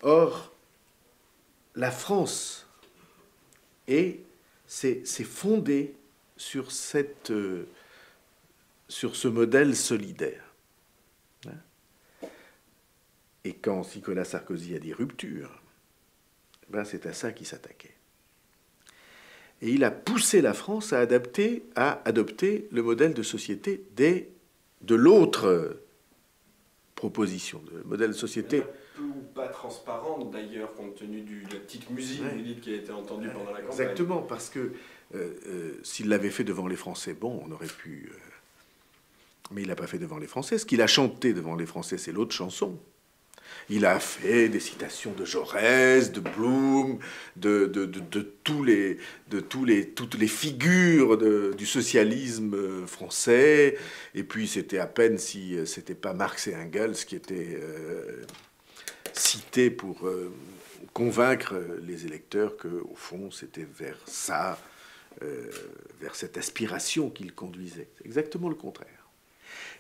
Or, la France s'est fondée sur sur ce modèle solidaire. Et quand Nicolas Sarkozy a dit rupture, ben c'est à ça qu'il s'attaquait. Et il a poussé la France à adopter le modèle de société de l'autre proposition, le modèle de société. Peu ou pas transparente d'ailleurs, compte tenu de la petite musique, Ouais. vous dites, qui a été entendue pendant la campagne. Exactement, parce que s'il l'avait fait devant les Français, bon, on aurait pu... mais il l'a pas fait devant les Français. Ce qu'il a chanté devant les Français, c'est l'autre chanson. Il a fait des citations de Jaurès, de Blum, toutes les figures du socialisme français. Et puis c'était à peine si c'était pas Marx et Engels qui étaient cités pour convaincre les électeurs que, au fond, c'était vers ça, vers cette aspiration qu'il conduisait. C'est exactement le contraire.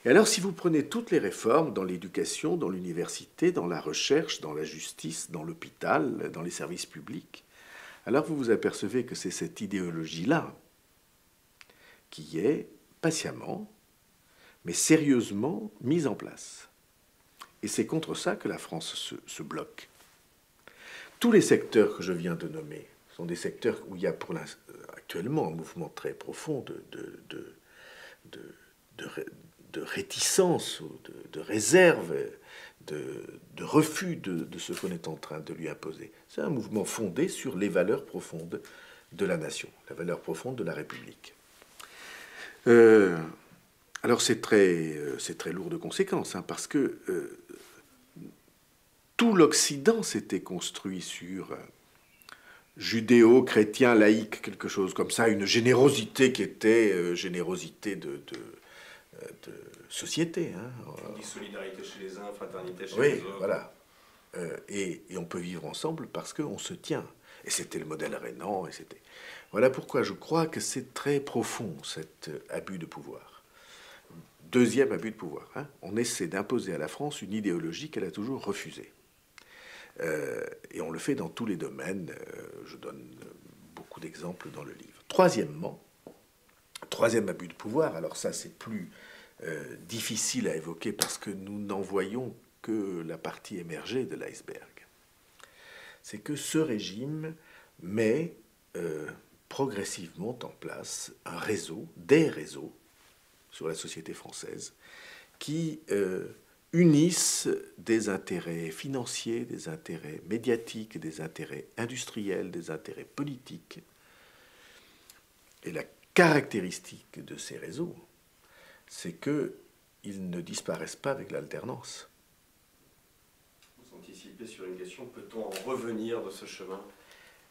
Et alors, si vous prenez toutes les réformes dans l'éducation, dans l'université, dans la recherche, dans la justice, dans l'hôpital, dans les services publics, alors vous vous apercevez que c'est cette idéologie-là qui est patiemment, mais sérieusement mise en place. Et c'est contre ça que la France se bloque. Tous les secteurs que je viens de nommer sont des secteurs où il y a actuellement un mouvement très profond de réticence, de réserve, de refus de ce qu'on est en train de lui imposer. C'est un mouvement fondé sur les valeurs profondes de la nation, la valeur profonde de la République. Alors c'est très lourd de conséquences, hein, parce que tout l'Occident s'était construit sur judéo-chrétien, laïque, quelque chose comme ça, une générosité qui était générosité de société. Hein. On dit solidarité chez les uns, fraternité chez oui, les autres. Voilà. Et on peut vivre ensemble parce qu'on se tient. Et c'était le modèle rhénan. Voilà pourquoi je crois que c'est très profond, cet abus de pouvoir. Deuxième abus de pouvoir. Hein. On essaie d'imposer à la France une idéologie qu'elle a toujours refusée. Et on le fait dans tous les domaines. Je donne beaucoup d'exemples dans le livre. Troisièmement, troisième abus de pouvoir, alors ça c'est plus difficile à évoquer parce que nous n'en voyons que la partie émergée de l'iceberg. C'est que ce régime met progressivement en place des réseaux sur la société française qui unissent des intérêts financiers, des intérêts médiatiques, des intérêts industriels, des intérêts politiques. Et la caractéristique de ces réseaux, c'est qu'ils ne disparaissent pas avec l'alternance. Vous anticipez sur une question, peut-on en revenir de ce chemin?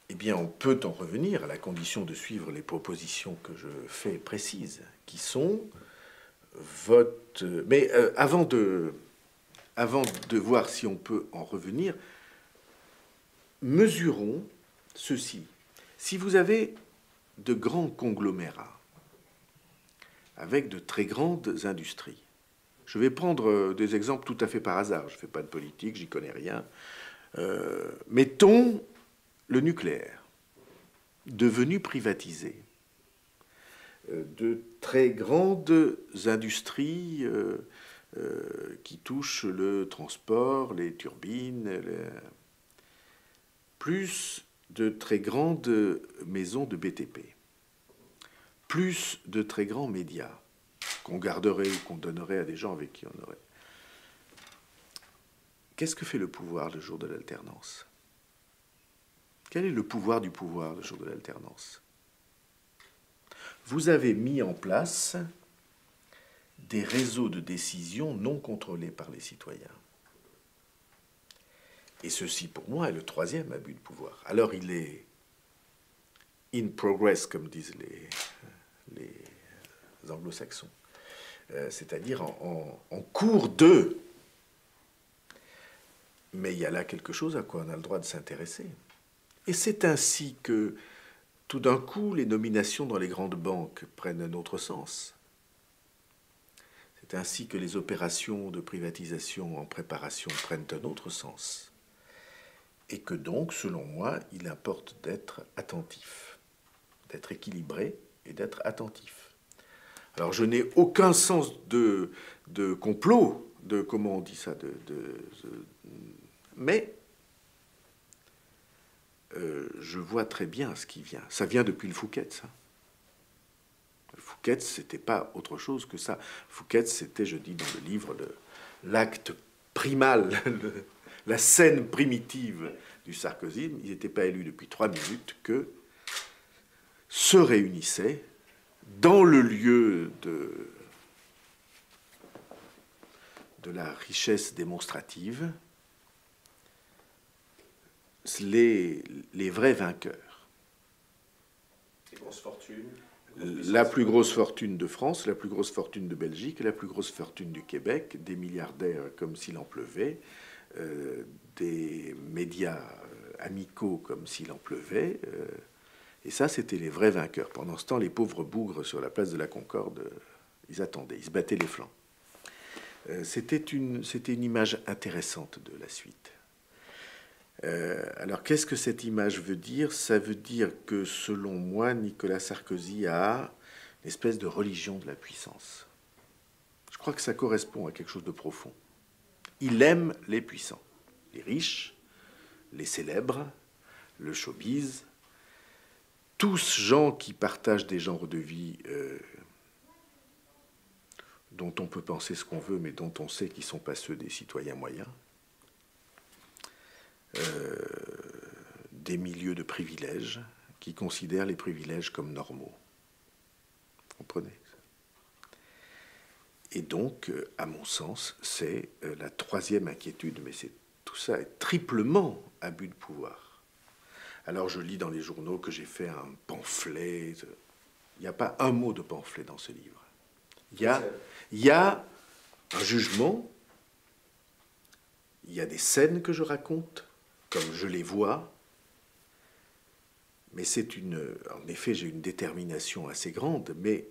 Eh bien, on peut en revenir à la condition de suivre les propositions que je fais précises, qui sont vote... Mais avant de voir si on peut en revenir, mesurons ceci. Si vous avez de grands conglomérats avec de très grandes industries, je vais prendre des exemples tout à fait par hasard, je ne fais pas de politique, j'y connais rien. Mettons le nucléaire, devenu privatisé, de très grandes industries qui touchent le transport, les turbines, plus de très grandes maisons de BTP, plus de très grands médias qu'on garderait ou qu'on donnerait à des gens avec qui on aurait. Qu'est-ce que fait le pouvoir le jour de l'alternance? Quel est le pouvoir du pouvoir le jour de l'alternance? Vous avez mis en place des réseaux de décision non contrôlés par les citoyens. Et ceci, pour moi, est le troisième abus de pouvoir. Alors, il est in progress, comme disent les anglo-saxons, c'est-à-dire en cours de. Mais il y a là quelque chose à quoi on a le droit de s'intéresser. Et c'est ainsi que, tout d'un coup, les nominations dans les grandes banques prennent un autre sens. C'est ainsi que les opérations de privatisation en préparation prennent un autre sens. Et que donc, selon moi, il importe d'être attentif, d'être équilibré et d'être attentif. Alors je n'ai aucun sens de complot, de comment on dit ça, mais je vois très bien ce qui vient. Ça vient depuis le Fouquet, ça. Le Fouquet, c'était pas autre chose que ça. Fouquet, c'était, je dis dans le livre, l'acte primal, la scène primitive du sarkozysme. Ils n'étaient pas élus depuis 3 minutes que se réunissaient dans le lieu de la richesse démonstrative les vrais vainqueurs. Les grosses fortunes. La plus grosse fortune de France, la plus grosse fortune de Belgique, la plus grosse fortune du Québec, des milliardaires comme s'il en pleuvait, des médias amicaux comme s'il en pleuvait. Et ça, c'était les vrais vainqueurs. Pendant ce temps, les pauvres bougres sur la place de la Concorde, ils attendaient, ils se battaient les flancs. C'était une image intéressante de la suite. Alors, qu'est-ce que cette image veut dire? Ça veut dire que, selon moi, Nicolas Sarkozy a une espèce de religion de la puissance. Je crois que ça correspond à quelque chose de profond. Il aime les puissants, les riches, les célèbres, le showbiz, tous gens qui partagent des genres de vie dont on peut penser ce qu'on veut, mais dont on sait qu'ils ne sont pas ceux des citoyens moyens. Des milieux de privilèges qui considèrent les privilèges comme normaux. Vous comprenez? Et donc, à mon sens, c'est la troisième inquiétude, mais tout ça est triplement abus de pouvoir. Alors je lis dans les journaux que j'ai fait un pamphlet. Il n'y a pas un mot de pamphlet dans ce livre. Il y a un jugement, il y a des scènes que je raconte, comme je les vois, mais en effet, j'ai une détermination assez grande, mais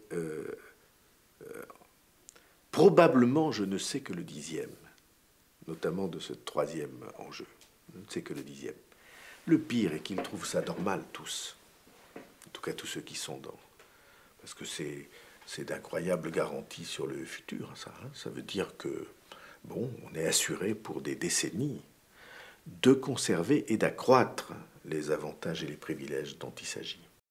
probablement je ne sais que le 10e, notamment de ce troisième enjeu. Je ne sais que le 10e. Le pire est qu'ils trouvent ça normal, tous. En tout cas, tous ceux qui sont dans. Parce que c'est d'incroyables garanties sur le futur, ça. Ça veut dire que, bon, on est assuré pour des décennies de conserver et d'accroître les avantages et les privilèges dont il s'agit.